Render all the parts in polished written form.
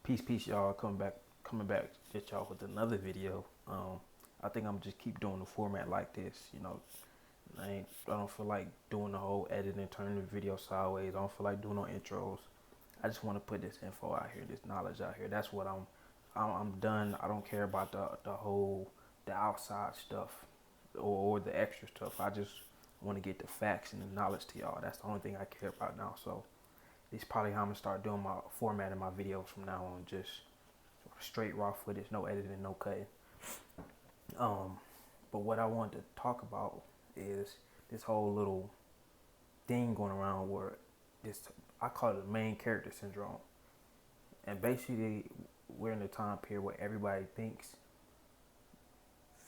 Peace, y'all. Coming back at y'all with another video. I think I'm just keep doing the format like this. I don't feel like doing the whole editing, turning the video sideways. I don't feel like doing no intros. I just want to put this info out here, this knowledge out here. That's what I'm done. I don't care about the outside stuff or the extra stuff. I just want to get the facts and the knowledge to y'all. That's the only thing I care about now. So it's probably how I'm gonna start doing my formatting my videos from now on. Just straight raw footage, no editing, no cutting. Um, but what I wanted to talk about is this whole little thing going around where this I call it the main character syndrome. And basically, we're in a time period where everybody thinks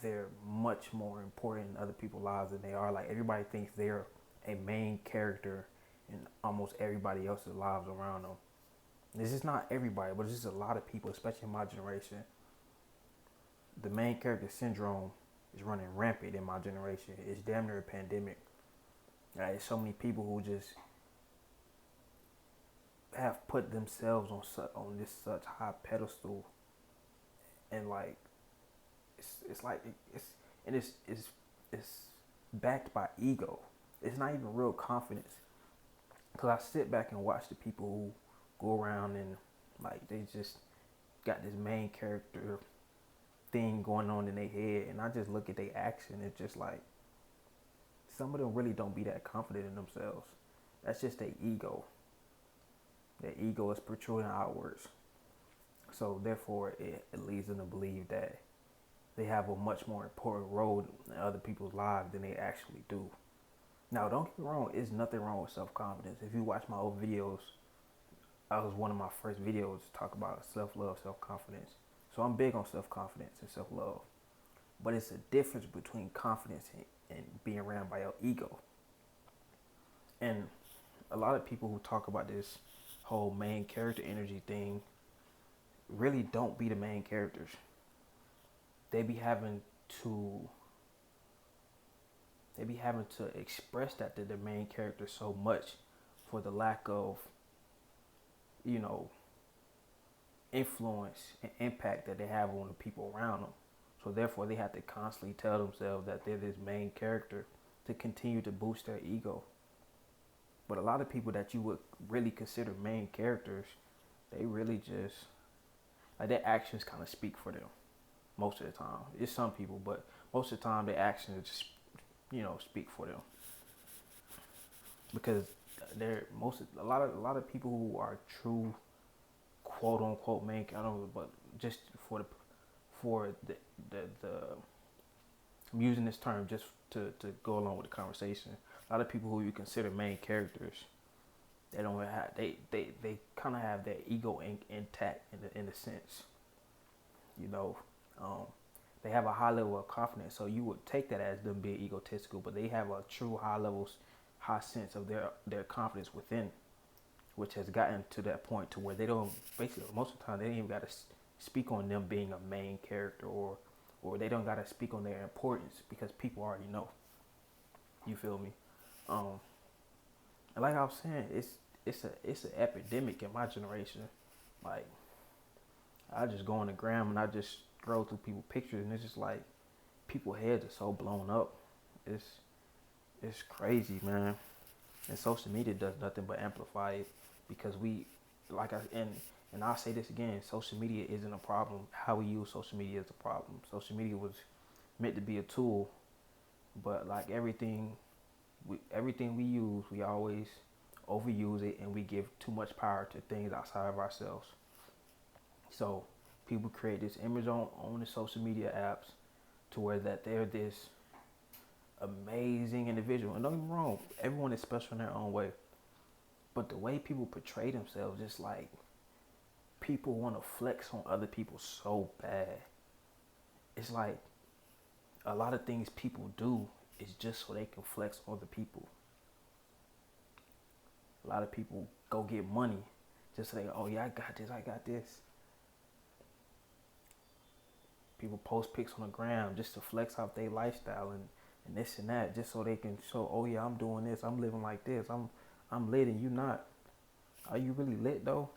they're much more important in other people's lives than they are. Like everybody thinks they're a main character in almost everybody else's lives around them. This is not everybody, but it's just a lot of people, especially in my generation. The main character syndrome is running rampant in my generation. It's damn near a pandemic. There's so many people who just have put themselves on this such high pedestal, and like it's like it's backed by ego. It's not even real confidence. Cause I sit back and watch the people who go around and like they just got this main character thing going on in their head, and I just look at their action. It's just like some of them really don't be that confident in themselves. That's just their ego. Their ego is protruding outwards. So therefore, it leads them to believe that they have a much more important role in other people's lives than they actually do. Now, don't get me wrong. There's nothing wrong with self-confidence. If you watch my old videos, I was one of my first videos to talk about self-love, self-confidence. So I'm big on self-confidence and self-love. But it's a difference between confidence and being ran by your ego. And a lot of people who talk about this whole main character energy thing really don't be the main characters. They be having to express that they're the main character so much for the lack of, you know, influence and impact that they have on the people around them. So therefore they have to constantly tell themselves that they're this main character to continue to boost their ego. But a lot of people that you would really consider main characters, they really just like their actions kind of speak for them most of the time. It's some people, but most of the time their actions just, speak for them, because a lot of people who are true quote unquote main, I don't know, but just for the I'm using this term just to go along with the conversation. A lot of people who you consider main characters, they don't have they kind of have their ego intact in a sense, you know. They have a high level of confidence, so you would take that as them being egotistical, but they have a true high sense of their confidence within, which has gotten to that point to where they don't, basically most of the time they don't even got to speak on them being a main character, or they don't got to speak on their importance because people already know. You feel me? And like I was saying, it's an epidemic in my generation. Like I just go on the gram and I just scroll through people's pictures, and it's just like people's heads are so blown up. It's crazy, man. And social media does nothing but amplify it, because and I'll say this again, social media isn't a problem. How we use social media is a problem. Social media was meant to be a tool, but like everything we use, we always overuse it, and we give too much power to things outside of ourselves. So people create this image on the social media apps to where that they're this amazing individual. And don't get me wrong, everyone is special in their own way. But the way people portray themselves, just like people want to flex on other people so bad. It's like a lot of things people do is just so they can flex on other people. A lot of people go get money just so they, oh yeah, I got this. People post pics on the gram just to flex off their lifestyle and this and that, just so they can show, oh yeah, I'm doing this, I'm living like this, I'm lit and you not. Are you really lit though?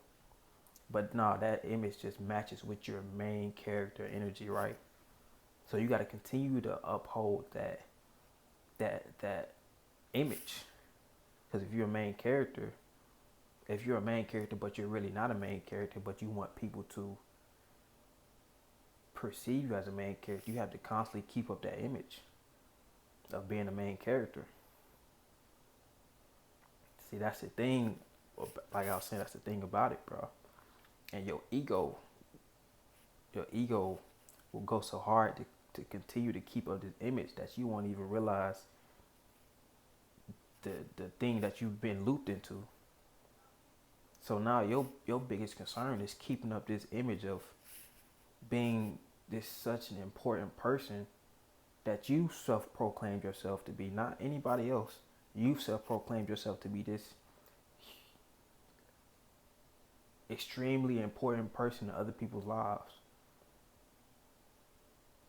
But no, that image just matches with your main character energy, right? So you got to continue to uphold that image. Because if you're a main character, but you're really not a main character, but you want people to perceive you as a main character, you have to constantly keep up that image of being a main character. See, that's the thing. Like I was saying, that's the thing about it, bro. And your ego will go so hard to continue to keep up this image that you won't even realize the thing that you've been looped into. So now your biggest concern is keeping up this image of being this such an important person that you self-proclaimed yourself to be, not anybody else. You self-proclaimed yourself to be this extremely important person in other people's lives.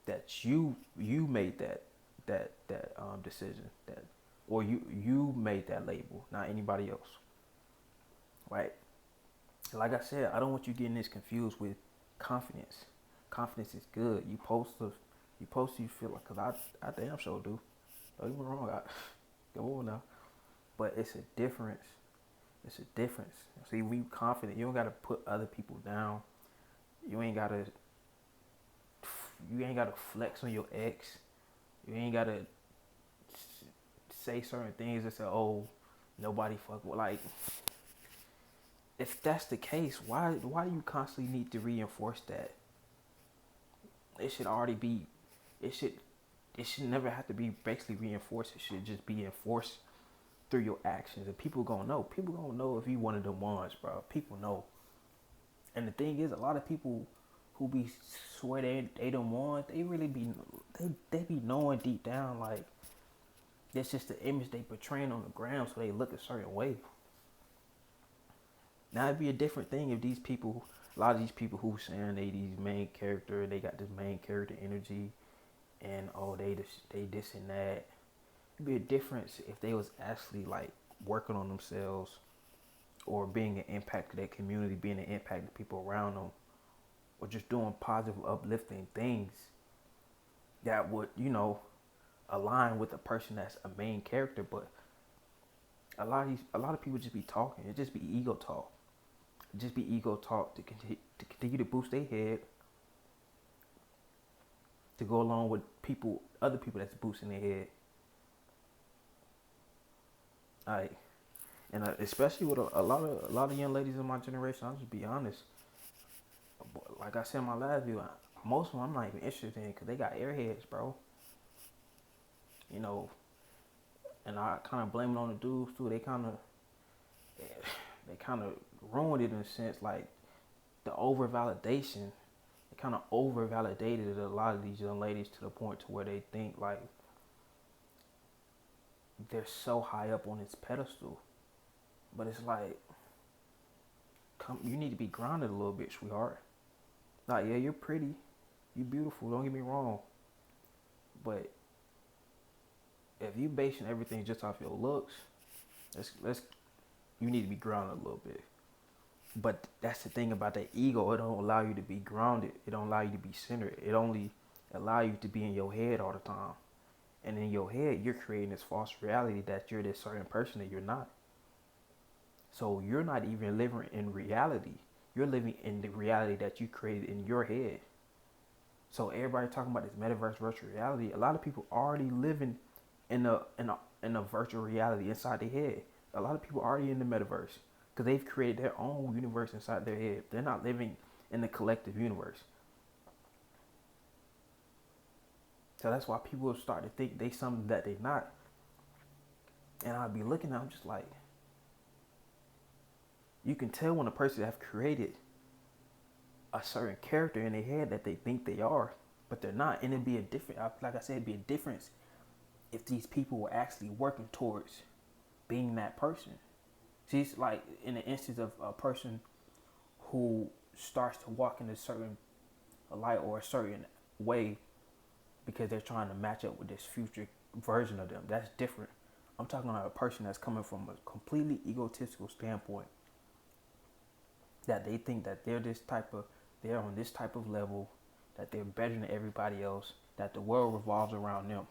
That you made that decision, that, or you made that label, not anybody else, right? Like I said, I don't want you getting this confused with confidence. Confidence is good. You feel like, cause I damn sure do. Don't get me wrong. Come on now. But it's a difference. It's a difference. See, when you confident, you don't gotta put other people down. You ain't gotta flex on your ex. You ain't gotta say certain things and say, "Oh, nobody fuck with." Like, if that's the case, why do you constantly need to reinforce that? It should already be. It should never have to be basically reinforced. It should just be enforced through your actions, and people gonna know. People gonna know if you one of them ones, bro. People know. And the thing is, a lot of people who be swear they them ones, they really be they be knowing deep down, like, it's just the image they portraying on the ground, so they look a certain way. Now it'd be a different thing if a lot of these people who saying they these main character, they got this main character energy, and oh they this and that. It'd be a difference if they was actually like working on themselves, or being an impact to their community, being an impact to people around them, or just doing positive, uplifting things that would, align with a person that's a main character. But a lot of people just be talking. It just be ego talk. It just be ego talk to continue to boost their head, to go along with other people that's boosting their head. Like, and especially with a lot of young ladies in my generation, I'll just be honest. Like I said in my last video, most of them I'm not even interested in, because they got airheads, bro. And I kind of blame it on the dudes too. They kind of ruined it in a sense, like the over validation. They kind of over validated a lot of these young ladies to the point to where they think like they're so high up on this pedestal. But it's like, you need to be grounded a little bit, sweetheart. Like, yeah, you're pretty, you're beautiful, don't get me wrong. But if you basing everything just off your looks, you need to be grounded a little bit. But that's the thing about that ego. It don't allow you to be grounded. It don't allow you to be centered. It only allow you to be in your head all the time. And in your head, you're creating this false reality that you're this certain person that you're not. So you're not even living in reality. You're living in the reality that you created in your head. So everybody talking about this metaverse virtual reality, a lot of people already living in a virtual reality inside their head. A lot of people already in the metaverse because they've created their own universe inside their head. They're not living in the collective universe. So that's why people start to think they something that they're not. And I'll be looking at them just like, you can tell when a person have created a certain character in their head that they think they are, but they're not. And it'd be a different, like I said, it'd be a difference if these people were actually working towards being that person. See, it's like in the instance of a person who starts to walk in a certain light or a certain way because they're trying to match up with this future version of them. That's different. I'm talking about a person that's coming from a completely egotistical standpoint. that they think that they're on this type of level, that they're better than everybody else, that the world revolves around them.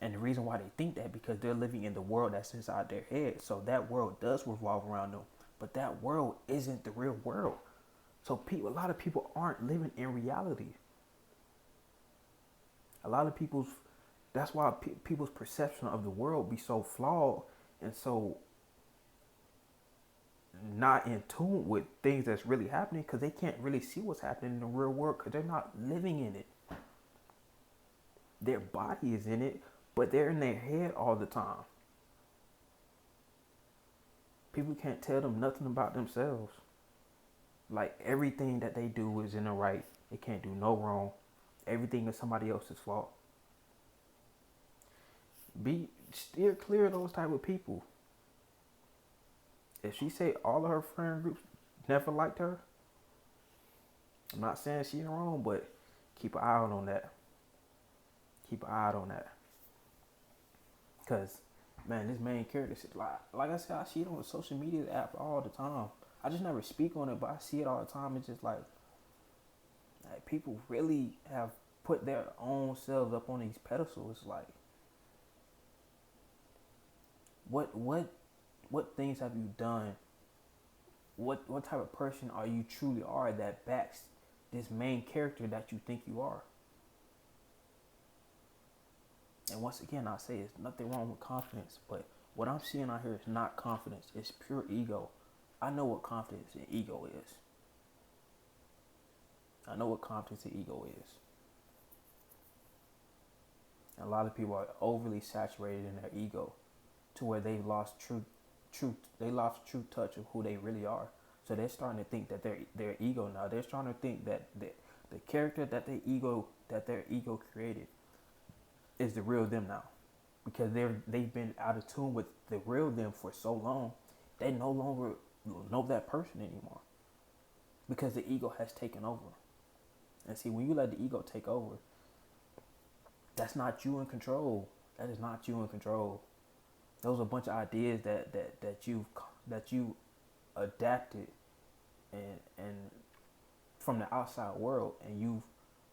And the reason why they think that, because they're living in the world that's inside their head. So that world does revolve around them. But that world isn't the real world. So a lot of people aren't living in reality. A lot of that's why people's perception of the world be so flawed and so not in tune with things that's really happening, because they can't really see what's happening in the real world because they're not living in it. Their body is in it, but they're in their head all the time. People can't tell them nothing about themselves. Like, everything that they do is in the right. They can't do no wrong. Everything is somebody else's fault. Steer clear of those type of people. If she say all of her friend groups never liked her, I'm not saying she's wrong, but keep an eye out on that. Keep an eye out on that. Because, man, this main character, like I said, I see it on the social media app all the time. I just never speak on it, but I see it all the time. It's just like people really have put their own selves up on these pedestals. It's like, what things have you done? What type of person are you truly are that backs this main character that you think you are? And once again, I say it's nothing wrong with confidence, but what I'm seeing out here is not confidence. It's pure ego. I know what confidence and ego is. I know what confidence and ego is. And a lot of people are overly saturated in their ego to where they've lost true touch of who they really are. So they're starting to think that their ego now. They're starting to think that the character that their ego created is the real them now, because they've been out of tune with the real them for so long. They no longer know that person anymore because the ego has taken over. And see, when you let the ego take over, that's not you in control. That is not you in control. Those are a bunch of ideas that you adapted and from the outside world, and you've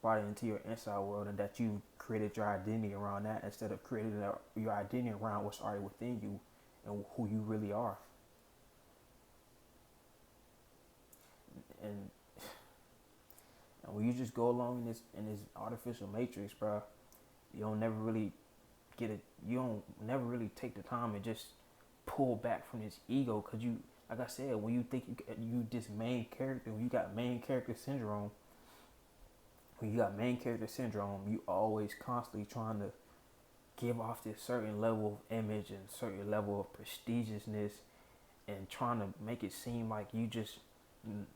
brought it into your inside world, and that you created your identity around that instead of creating your identity around what's already within you and who you really are. And when you just go along in this artificial matrix, bro, you don't never really take the time and just pull back from this ego, because you, like I said, when you think you this main character, when you got main character syndrome, you always constantly trying to give off this certain level of image and certain level of prestigiousness, and trying to make it seem like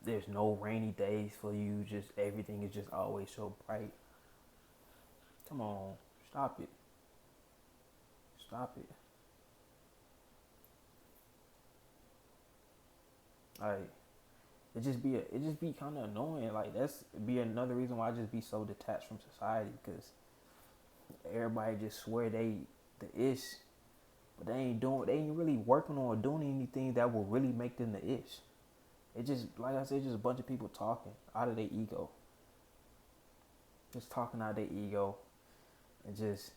there's no rainy days for you, just everything is just always so bright. Come on, stop it. Like, it just be kind of annoying. Like, that's be another reason why I just be so detached from society, because everybody just swear they the ish, but they ain't really working on doing anything that will really make them the ish. It just, like I said, just a bunch of people talking out of their ego. Just talking out of their ego and just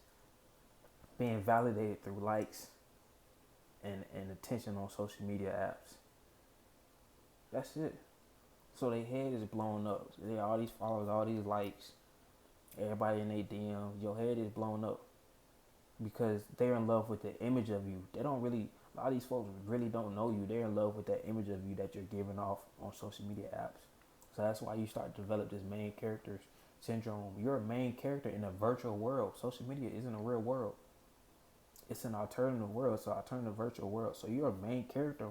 being validated through likes and attention on social media apps. That's it. So their head is blown up. So they all these followers, all these likes, everybody in their DM, your head is blown up because they're in love with the image of you. They don't really, a lot of these folks really don't know you. They're in love with that image of you that you're giving off on social media apps. So that's why you start to develop this main character syndrome. You're a main character in a virtual world. Social media isn't a real world. It's an alternative world. It's an alternative virtual world. So you're a main character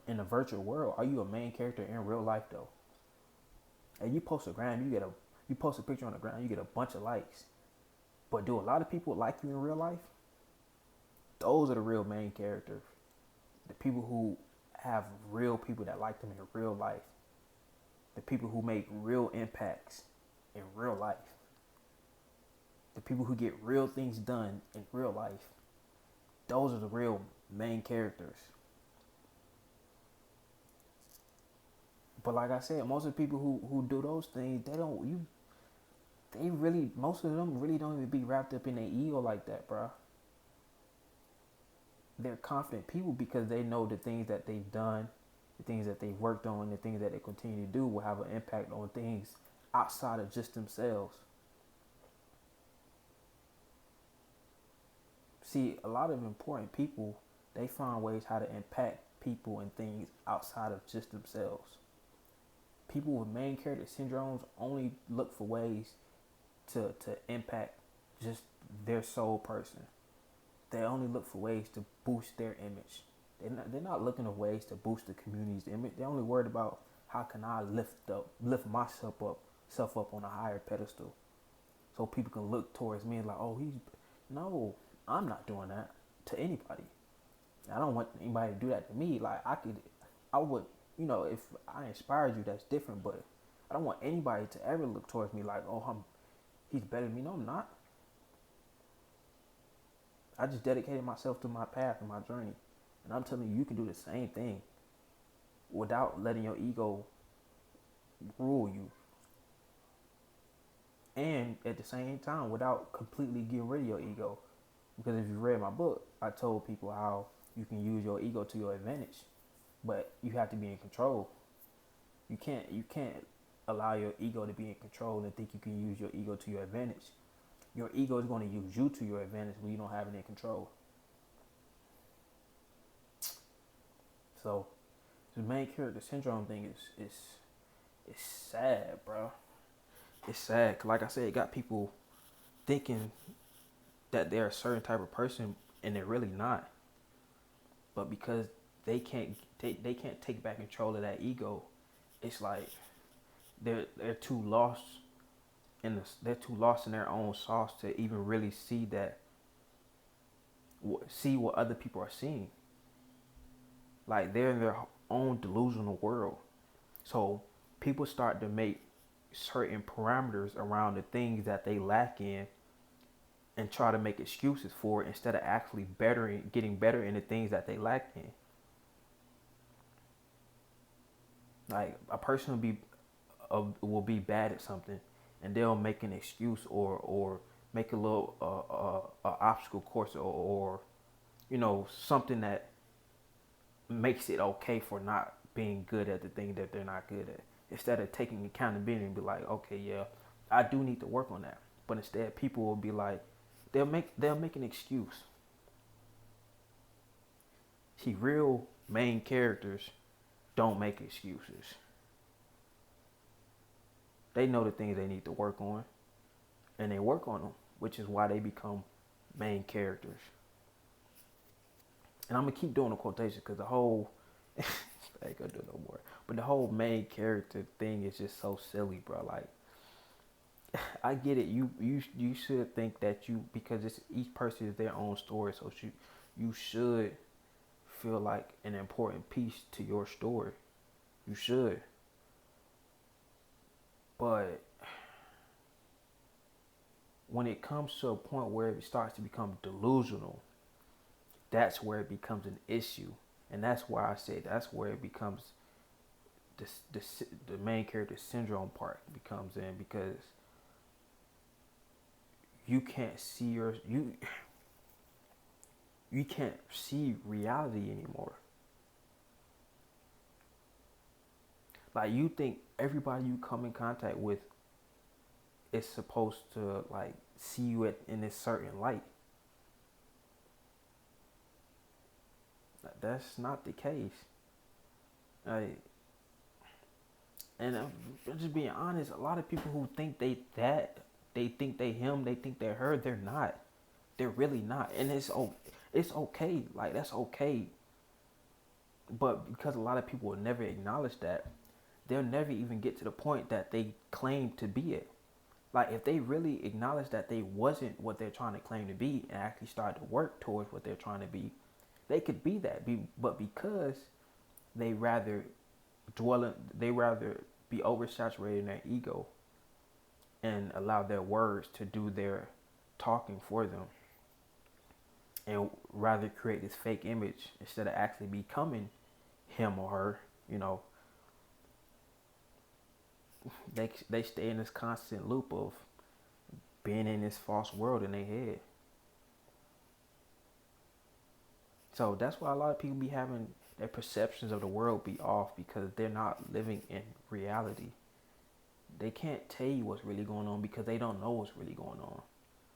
in a virtual world. Are you a main character in real life though? And you post you post a picture on the ground, you get a bunch of likes. But do a lot of people like you in real life? Those are the real main characters. The people who have real people that like them in real life. The people who make real impacts in real life. The people who get real things done in real life. Those are the real main characters. But like I said, most of the people who do those things, they really, most of them really don't even be wrapped up in their ego like that, bro. They're confident people because they know the things that they've done, the things that they've worked on, the things that they continue to do will have an impact on things outside of just themselves. See, a lot of important people, they find ways how to impact people and things outside of just themselves. People with main character syndromes only look for ways to impact just their sole person. They only look for ways to boost their image. They're not looking for ways to boost the community's image. They're only worried about how can I lift myself up on a higher pedestal, so people can look towards me and like, oh, he's no, I'm not doing that to anybody. I don't want anybody to do that to me. Like I would, if I inspired you, that's different. But I don't want anybody to ever look towards me like, oh, he's better than me. No, I'm not. I just dedicated myself to my path and my journey. And I'm telling you, you can do the same thing without letting your ego rule you. And at the same time, without completely getting rid of your ego. Because if you read my book, I told people how you can use your ego to your advantage. But you have to be in control. You can't allow your ego to be in control and think you can use your ego to your advantage. Your ego is going to use you to your advantage when you don't have it in control. So the main character syndrome thing is sad, bro. It's sad. 'Cause like I said, it got people thinking that they're a certain type of person and they're really not. But because they can't take back control of that ego, it's like they're too lost they're too lost in their own sauce to even really see what other people are seeing. Like they're in their own delusional world. So people start to make certain parameters around the things that they lack in and try to make excuses for it instead of actually getting better in the things that they lack in. Like a person will be bad at something, and they'll make an excuse or make a little obstacle course or something that makes it okay for not being good at the thing that they're not good at. Instead of taking accountability and be like, okay, yeah, I do need to work on that. But instead, people will be like, they'll make an excuse. See, real main characters don't make excuses. They know the things they need to work on, and they work on them, which is why they become main characters. And I'm gonna keep doing the quotation because the whole I ain't gonna do it no more. But the whole main character thing is just so silly, bro. Like I get it. You should think that because each person is their own story, so you should feel like an important piece to your story. You should. But when it comes to a point where it starts to become delusional, that's where it becomes an issue. And that's why I say that's where it becomes the main character syndrome part becomes in, because you can't see you can't see reality anymore. Like you think everybody you come in contact with is supposed to like see you in this certain light. That's not the case. Like, and I'm just being honest. A lot of people who think they think they him, they think they're her. They're not. They're really not. And it's okay. Like that's okay. But because a lot of people will never acknowledge that, they'll never even get to the point that they claim to be it. Like if they really acknowledge that they wasn't what they're trying to claim to be and actually start to work towards what they're trying to be, they could be that. But because they rather they rather be oversaturated in their ego and allow their words to do their talking for them, and rather create this fake image instead of actually becoming him or her, they stay in this constant loop of being in this false world in their head. So that's why a lot of people be having their perceptions of the world be off, because they're not living in reality. They can't tell you what's really going on because they don't know what's really going on.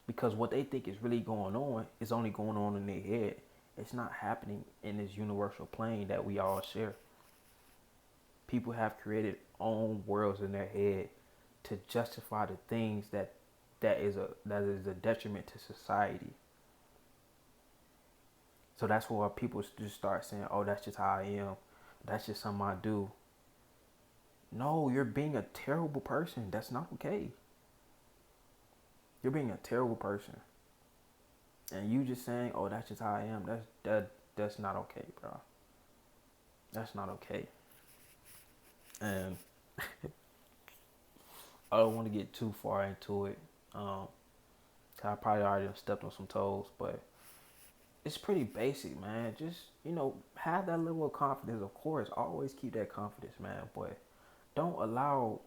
Because what they think is really going on is only going on in their head. It's not happening in this universal plane that we all share. People have created own worlds in their head to justify the things that is a detriment to society. So that's why people just start saying, "Oh, that's just how I am. That's just something I do." No, you're being a terrible person. That's not okay. You're being a terrible person, and you just saying, "Oh, that's just how I am." That's not okay, bro. That's not okay. And I don't want to get too far into it. Um, 'Cause I probably already stepped on some toes, but it's pretty basic, man. Just, have that level of confidence. Of course, always keep that confidence, man. But don't allow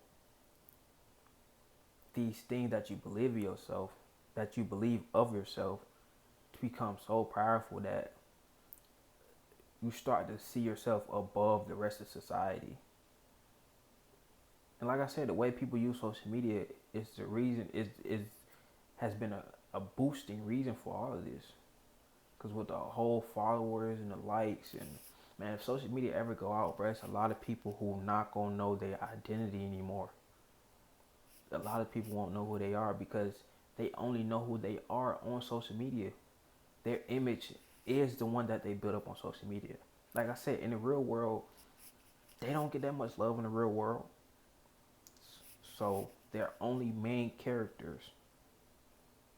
these things that you believe of yourself, that you believe of yourself, to become so powerful that you start to see yourself above the rest of society. And like I said, the way people use social media is the reason is has been a boosting reason for all of this. Because with the whole followers and the likes, and man, if social media ever go out, bro, it's a lot of people who not gonna know their identity anymore. A lot of people won't know who they are because they only know who they are on social media. Their image is the one that they build up on social media. Like I said, in the real world, they don't get that much love in the real world. So they're only main characters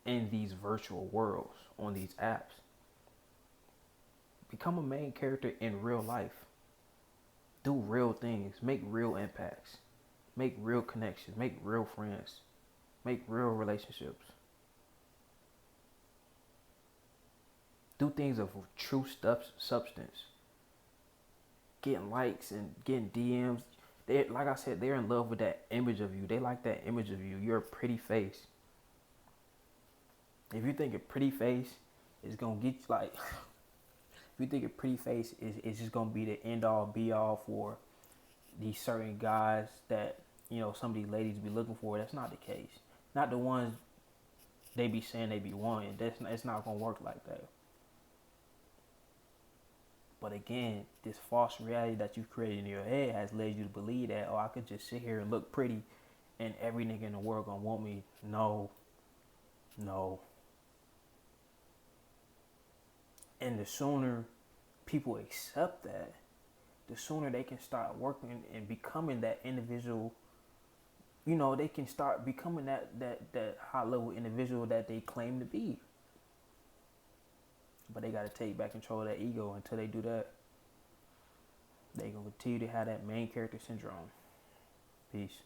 in these virtual worlds on these apps. Become a main character in real life. Do real things. Make real impacts. Make real connections. Make real friends. Make real relationships. Do things of true substance. Getting likes and getting DMs. They, like I said, they're in love with that image of you. They like that image of you. You're a pretty face. If you think a pretty face is gonna get you, like, if you think a pretty face is just gonna be the end all be all for these certain guys that, some of these ladies be looking for, that's not the case. Not the ones they be saying they be wanting. It's not gonna work like that. But again, this false reality that you created in your head has led you to believe that, oh, I could just sit here and look pretty and every nigga in the world gonna want me. No. And the sooner people accept that, the sooner they can start working and becoming that individual. They can start becoming that high level individual that they claim to be. But they got to take back control of that ego. Until they do that, they going to continue to have that main character syndrome. Peace.